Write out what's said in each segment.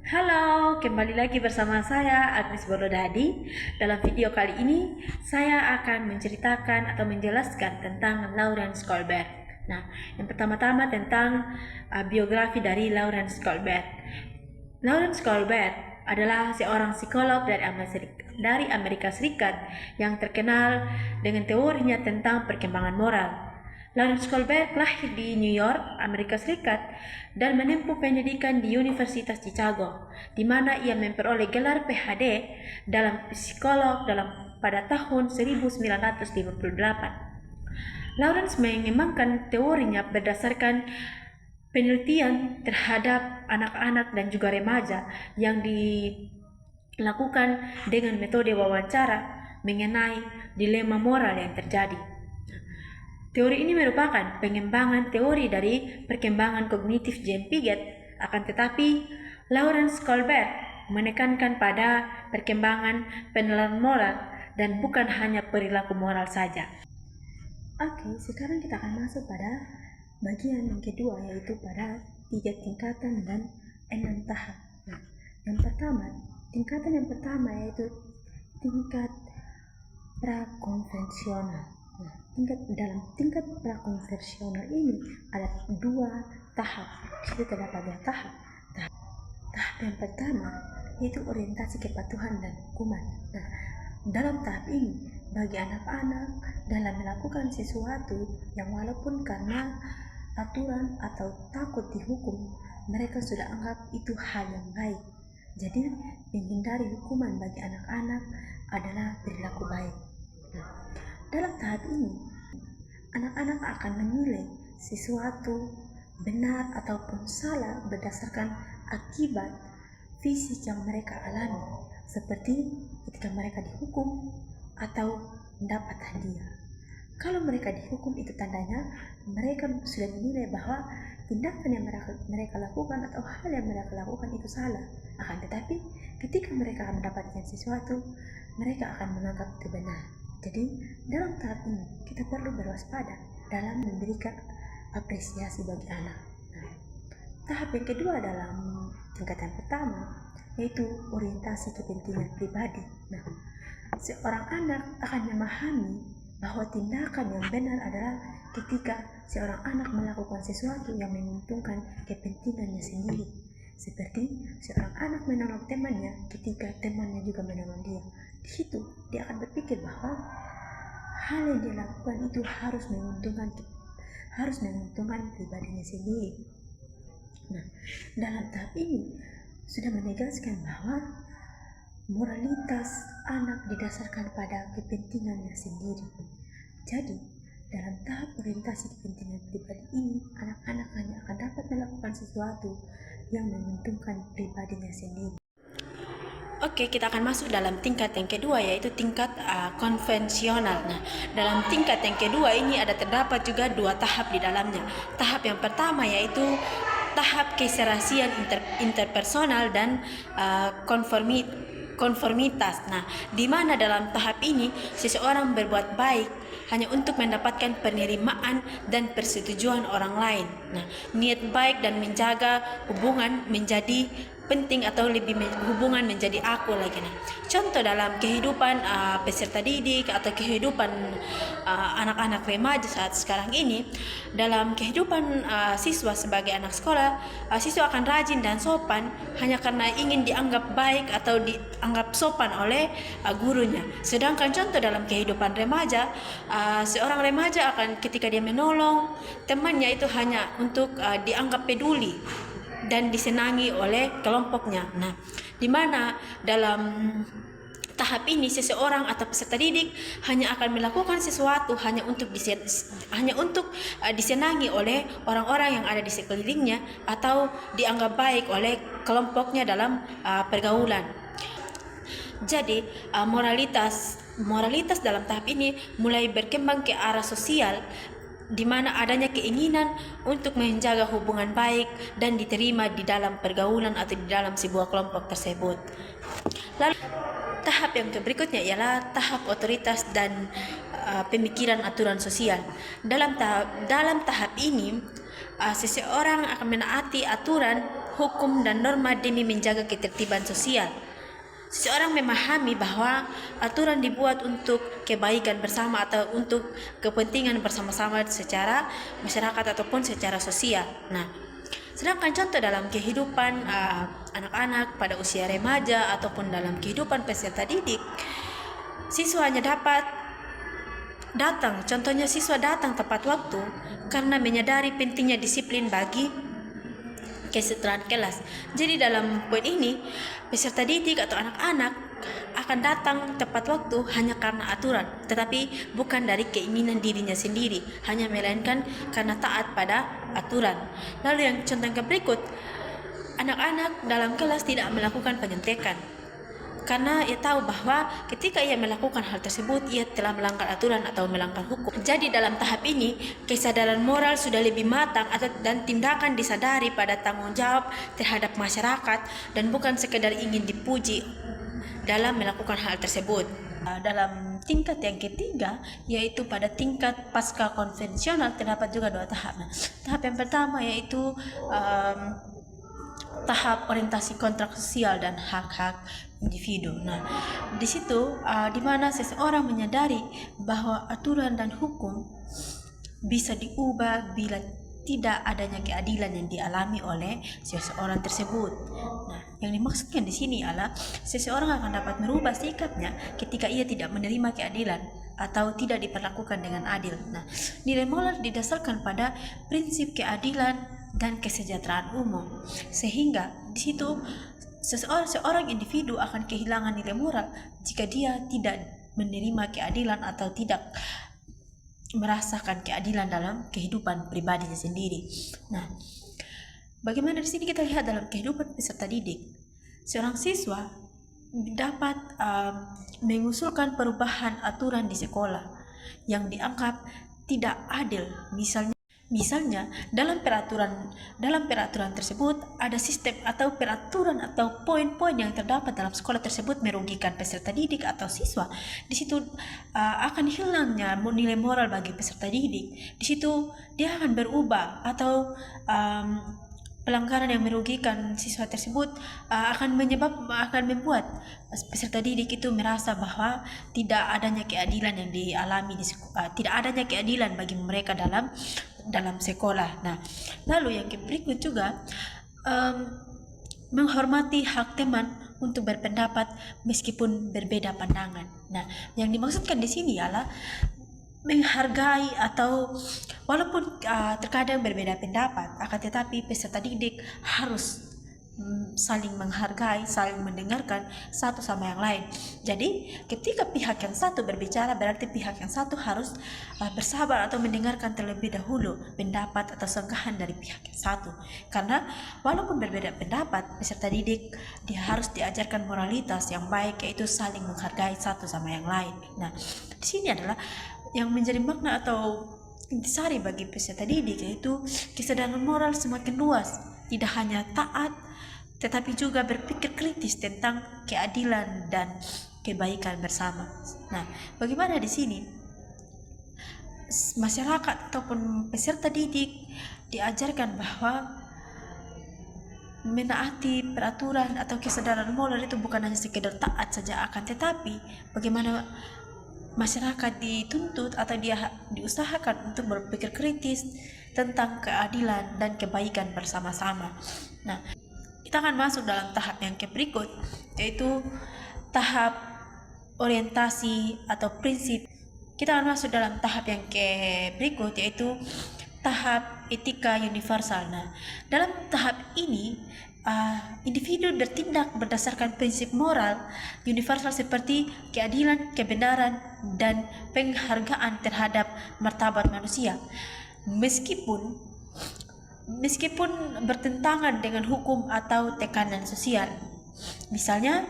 Halo, kembali lagi bersama saya Agnes Bolodadi. Dalam video kali ini, saya akan menceritakan atau menjelaskan tentang Lawrence Colbert. Nah, yang pertama-tama tentang biografi dari Lawrence Colbert. Lawrence Colbert adalah seorang psikolog dari Amerika Serikat yang terkenal dengan teorinya tentang perkembangan moral. Lawrence Colbert lahir di New York, Amerika Serikat, dan menempuh pendidikan di Universitas Chicago, di mana ia memperoleh gelar PhD dalam psikolog pada tahun 1958. Lawrence mengembangkan teorinya berdasarkan penelitian terhadap anak-anak dan juga remaja yang dilakukan dengan metode wawancara mengenai dilema moral yang terjadi. Teori ini merupakan pengembangan teori dari perkembangan kognitif James Piaget, akan tetapi Lawrence Colbert menekankan pada perkembangan penilaian moral dan bukan hanya perilaku moral saja. Oke, sekarang kita akan masuk pada bagian yang kedua, yaitu pada 3 tingkatan dan 6 tahap. Nah, tingkatan yang pertama yaitu tingkat prakonvensional. Nah, dalam tingkat prakonvensional ini ada 2 tahap. Itu terdapat 2 tahap. Tahap yang pertama yaitu orientasi kepatuhan dan hukuman. Nah, dalam tahap ini bagi anak-anak dalam melakukan sesuatu yang walaupun karena aturan atau takut dihukum, mereka sudah anggap itu hal yang baik. Jadi menghindari hukuman bagi anak-anak adalah perilaku baik. Nah, dalam tahap ini, anak-anak akan menilai sesuatu benar ataupun salah berdasarkan akibat fisik yang mereka alami, seperti ketika mereka dihukum atau mendapat hadiah. Kalau mereka dihukum, itu tandanya mereka sudah menilai bahwa tindakan yang mereka lakukan atau hal yang mereka lakukan itu salah. Akan tetapi ketika mereka mendapatkan sesuatu, mereka akan menganggap itu benar. Jadi dalam tahap ini kita perlu berwaspada dalam memberikan apresiasi bagi anak. Nah, tahap yang kedua dalam tingkatan pertama yaitu orientasi kepentingan pribadi. Nah, seorang anak akan memahami bahwa tindakan yang benar adalah ketika seorang anak melakukan sesuatu yang menguntungkan kepentingannya sendiri. Seperti seorang anak menolong temannya ketika temannya juga menolong dia. Di situ dia akan berpikir bahwa hal yang dia lakukan itu harus menguntungkan pribadinya sendiri. Nah, dalam tahap ini sudah menegaskan bahwa moralitas anak didasarkan pada kepentingannya sendiri. Jadi, dalam tahap orientasi kepentingan pribadi ini, anak-anak hanya akan dapat melakukan sesuatu yang menguntungkan pribadinya sendiri. Oke, kita akan masuk dalam tingkat yang kedua, yaitu tingkat konvensional. Nah, dalam tingkat yang kedua ini terdapat juga 2 tahap di dalamnya. Tahap yang pertama yaitu tahap keserasian interpersonal dan konformitas. Nah, di mana dalam tahap ini seseorang berbuat baik hanya untuk mendapatkan penerimaan dan persetujuan orang lain. Nah, niat baik dan menjaga hubungan menjadi penting atau hubungan menjadi aku lagi. Nah, contoh dalam kehidupan peserta didik atau kehidupan anak-anak remaja saat sekarang ini, dalam kehidupan siswa sebagai anak sekolah, siswa akan rajin dan sopan hanya karena ingin dianggap baik atau dianggap sopan oleh gurunya. Sedangkan contoh dalam kehidupan remaja, seorang remaja akan ketika dia menolong temannya itu hanya untuk dianggap peduli dan disenangi oleh kelompoknya. Nah, di mana dalam tahap ini seseorang atau peserta didik hanya akan melakukan sesuatu hanya untuk disenangi oleh orang-orang yang ada di sekelilingnya atau dianggap baik oleh kelompoknya dalam pergaulan. Jadi moralitas dalam tahap ini mulai berkembang ke arah sosial, di mana adanya keinginan untuk menjaga hubungan baik dan diterima di dalam pergaulan atau di dalam sebuah kelompok tersebut. Lalu tahap yang berikutnya ialah tahap otoritas dan pemikiran aturan sosial. Dalam tahap ini seseorang akan menaati aturan hukum dan norma demi menjaga ketertiban sosial. Seseorang memahami bahwa aturan dibuat untuk kebaikan bersama atau untuk kepentingan bersama-sama secara masyarakat ataupun secara sosial. Nah, sedangkan contoh dalam kehidupan anak-anak pada usia remaja ataupun dalam kehidupan peserta didik, siswa hanya dapat datang, contohnya siswa datang tepat waktu karena menyadari pentingnya disiplin bagi kesejahteraan kelas. Jadi dalam poin ini, peserta didik atau anak-anak akan datang tepat waktu hanya karena aturan, tetapi bukan dari keinginan dirinya sendiri, hanya melainkan karena taat pada aturan. Lalu yang contoh yang berikut, anak-anak dalam kelas tidak melakukan penyontekan karena ia tahu bahwa ketika ia melakukan hal tersebut, ia telah melanggar aturan atau melanggar hukum. Jadi dalam tahap ini, kesadaran moral sudah lebih matang dan tindakan disadari pada tanggung jawab terhadap masyarakat dan bukan sekedar ingin dipuji dalam melakukan hal tersebut. Dalam tingkat yang ketiga, yaitu pada tingkat pasca konvensional, terdapat juga 2 tahap. Nah, tahap yang pertama yaitu tahap orientasi kontrak sosial dan hak-hak individu. Nah, di situ di mana seseorang menyadari bahwa aturan dan hukum bisa diubah bila tidak adanya keadilan yang dialami oleh seseorang tersebut. Nah, yang dimaksudkan di sini adalah seseorang akan dapat merubah sikapnya ketika ia tidak menerima keadilan atau tidak diperlakukan dengan adil. Nah, nilai moral didasarkan pada prinsip keadilan dan kesejahteraan umum, sehingga di situ seorang individu akan kehilangan nilai moral jika dia tidak menerima keadilan atau tidak merasakan keadilan dalam kehidupan pribadinya sendiri. Nah, bagaimana di sini kita lihat dalam kehidupan peserta didik, seorang siswa dapat mengusulkan perubahan aturan di sekolah yang dianggap tidak adil. Misalnya dalam peraturan tersebut ada sistem atau peraturan atau poin-poin yang terdapat dalam sekolah tersebut merugikan peserta didik atau siswa. Di situ akan hilangnya nilai moral bagi peserta didik. Di situ dia akan berubah atau pelanggaran yang merugikan siswa tersebut akan membuat peserta didik itu merasa bahwa tidak adanya keadilan yang dialami tidak adanya keadilan bagi mereka dalam sekolah. Nah, lalu yang berikut juga menghormati hak teman untuk berpendapat meskipun berbeda pandangan. Nah, yang dimaksudkan di sini adalah menghargai atau walaupun terkadang berbeda pendapat, akan tetapi peserta didik harus saling menghargai, saling mendengarkan satu sama yang lain. Jadi ketika pihak yang satu berbicara, berarti pihak yang satu harus bersabar atau mendengarkan terlebih dahulu pendapat atau sanggahan dari pihak yang satu. Karena walaupun berbeda pendapat, peserta didik dia harus diajarkan moralitas yang baik, yaitu saling menghargai satu sama yang lain. Nah, di sini adalah yang menjadi makna atau intisari bagi peserta didik, yaitu kesadaran moral semakin luas, tidak hanya taat tetapi juga berpikir kritis tentang keadilan dan kebaikan bersama. Nah, bagaimana di sini masyarakat ataupun peserta didik diajarkan bahwa menaati peraturan atau kesadaran moral itu bukan hanya sekedar taat saja, akan tetapi bagaimana masyarakat dituntut atau dia diusahakan untuk berpikir kritis tentang keadilan dan kebaikan bersama-sama. Nah, kita akan masuk dalam tahap yang berikut, yaitu tahap orientasi atau prinsip. Kita akan masuk dalam tahap yang berikut, yaitu tahap etika universal. Nah, dalam tahap ini individu bertindak berdasarkan prinsip moral universal seperti keadilan, kebenaran, dan penghargaan terhadap martabat manusia, meskipun bertentangan dengan hukum atau tekanan sosial. Misalnya,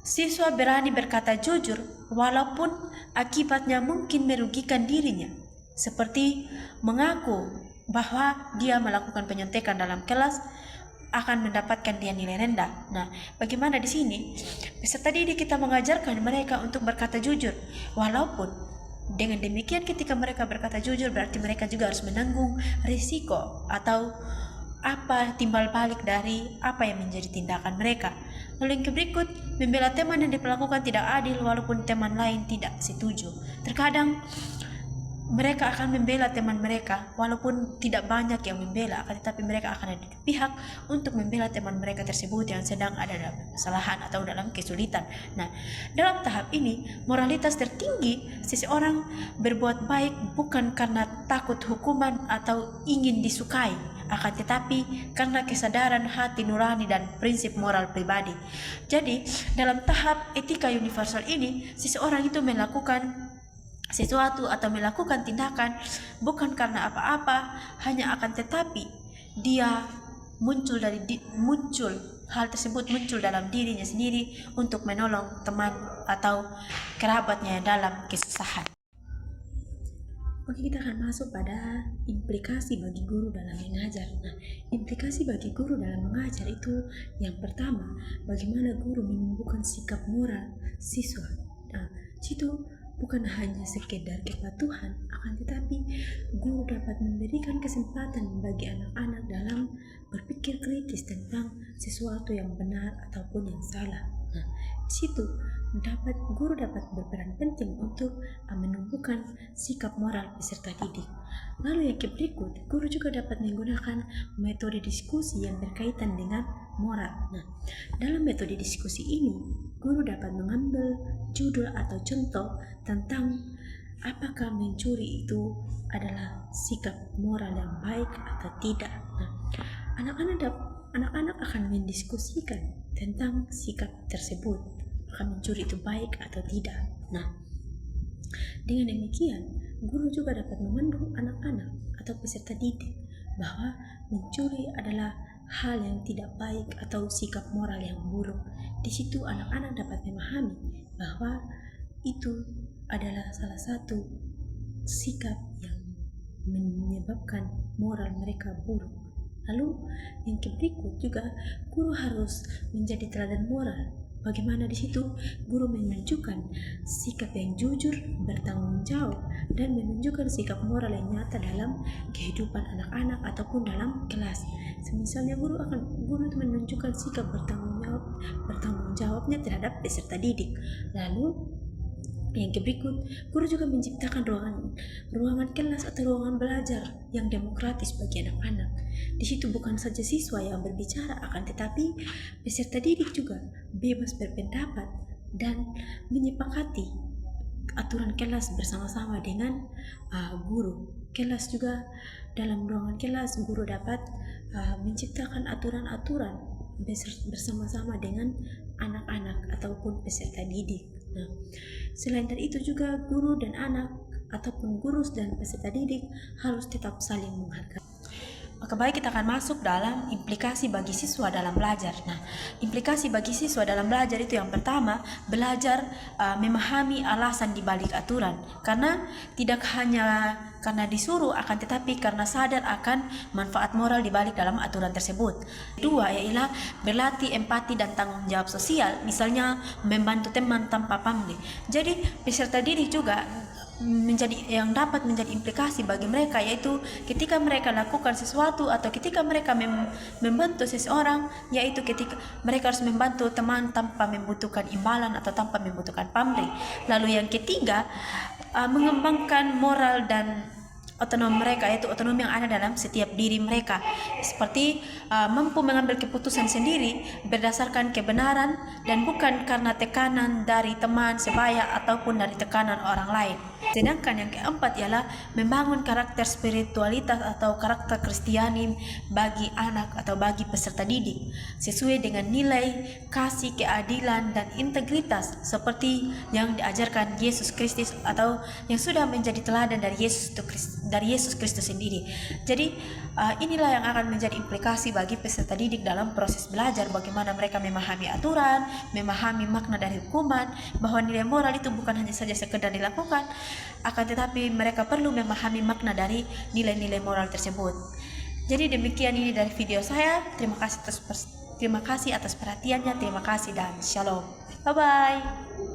siswa berani berkata jujur walaupun akibatnya mungkin merugikan dirinya, seperti mengaku bahwa dia melakukan penyontekan dalam kelas akan mendapatkan dia nilai rendah. Nah, bagaimana di sini peserta didik kita mengajarkan mereka untuk berkata jujur, walaupun dengan demikian ketika mereka berkata jujur berarti mereka juga harus menanggung risiko atau apa timbal balik dari apa yang menjadi tindakan mereka. Lalu yang berikut, membela teman yang diperlakukan tidak adil walaupun teman lain tidak setuju. Terkadang mereka akan membela teman mereka walaupun tidak banyak yang membela, tetapi mereka akan ada di pihak untuk membela teman mereka tersebut yang sedang ada dalam kesalahan atau dalam kesulitan. Nah, dalam tahap ini moralitas tertinggi, seseorang berbuat baik bukan karena takut hukuman atau ingin disukai, akan tetapi karena kesadaran hati nurani dan prinsip moral pribadi. Jadi dalam tahap etika universal ini, seseorang itu melakukan sesuatu atau melakukan tindakan bukan karena apa-apa, hanya akan tetapi dia hal tersebut muncul dalam dirinya sendiri untuk menolong teman atau kerabatnya dalam kesusahan. Oke, kita akan masuk pada implikasi bagi guru dalam mengajar. Nah, implikasi bagi guru dalam mengajar itu yang pertama, bagaimana guru menumbuhkan sikap moral siswa. Nah, situ bukan hanya sekedar kepatuhan, akan tetapi guru dapat memberikan kesempatan bagi anak-anak dalam berpikir kritis tentang sesuatu yang benar ataupun yang salah. Nah, di situ guru dapat berperan penting untuk menumbuhkan sikap moral peserta didik. Lalu yang berikut, guru juga dapat menggunakan metode diskusi yang berkaitan dengan moral. Nah, dalam metode diskusi ini, guru dapat mengambil judul atau contoh tentang apakah mencuri itu adalah sikap moral yang baik atau tidak. Nah, anak-anak akan mendiskusikan tentang sikap tersebut, akan mencuri itu baik atau tidak. Nah, dengan demikian, guru juga dapat memandu anak-anak atau peserta didik bahwa mencuri adalah hal yang tidak baik atau sikap moral yang buruk. Di situ anak-anak dapat memahami bahwa itu adalah salah satu sikap yang menyebabkan moral mereka buruk. Lalu yang berikut juga, guru harus menjadi teladan moral. Bagaimana di situ guru menunjukkan sikap yang jujur, bertanggung jawab, dan menunjukkan sikap moral yang nyata dalam kehidupan anak-anak ataupun dalam kelas. Misalnya guru itu menunjukkan sikap bertanggung jawabnya terhadap peserta didik. Lalu yang berikut, guru juga menciptakan ruangan kelas atau ruangan belajar yang demokratis bagi anak-anak. Di situ bukan saja siswa yang berbicara, akan tetapi peserta didik juga bebas berpendapat dan menyepakati aturan kelas bersama-sama dengan guru. Kelas juga, dalam ruangan kelas guru dapat menciptakan aturan-aturan bersama-sama dengan anak-anak ataupun peserta didik. Nah, selain dari itu juga guru dan anak ataupun guru dan peserta didik harus tetap saling menghargai. Maka baik, kita akan masuk dalam implikasi bagi siswa dalam belajar. Nah, implikasi bagi siswa dalam belajar itu yang pertama, belajar memahami alasan di balik aturan. Karena tidak hanya karena disuruh, akan tetapi karena sadar akan manfaat moral di balik dalam aturan tersebut. Kedua, ialah berlatih empati dan tanggung jawab sosial, misalnya membantu teman tanpa pamrih. Jadi peserta didik juga yang dapat menjadi implikasi bagi mereka, yaitu ketika mereka lakukan sesuatu atau ketika mereka membantu seseorang, yaitu ketika mereka harus membantu teman tanpa membutuhkan imbalan atau tanpa membutuhkan pamrih. Lalu yang ketiga, mengembangkan moral dan otonomi mereka, yaitu otonomi yang ada dalam setiap diri mereka, seperti mampu mengambil keputusan sendiri berdasarkan kebenaran dan bukan karena tekanan dari teman sebaya ataupun dari tekanan orang lain. Sedangkan yang keempat ialah membangun karakter spiritualitas atau karakter Kristiani bagi anak atau bagi peserta didik sesuai dengan nilai kasih, keadilan, dan integritas seperti yang diajarkan Yesus Kristus atau yang sudah menjadi teladan dari Yesus Kristus sendiri. Jadi inilah yang akan menjadi implikasi bagi peserta didik dalam proses belajar, bagaimana mereka memahami aturan, memahami makna dari hukuman, bahwa nilai moral itu bukan hanya saja sekedar dilakukan, akan tetapi mereka perlu memahami makna dari nilai-nilai moral tersebut. Jadi demikian ini dari video saya. Terima kasih atas perhatiannya, terima kasih dan shalom. Bye bye.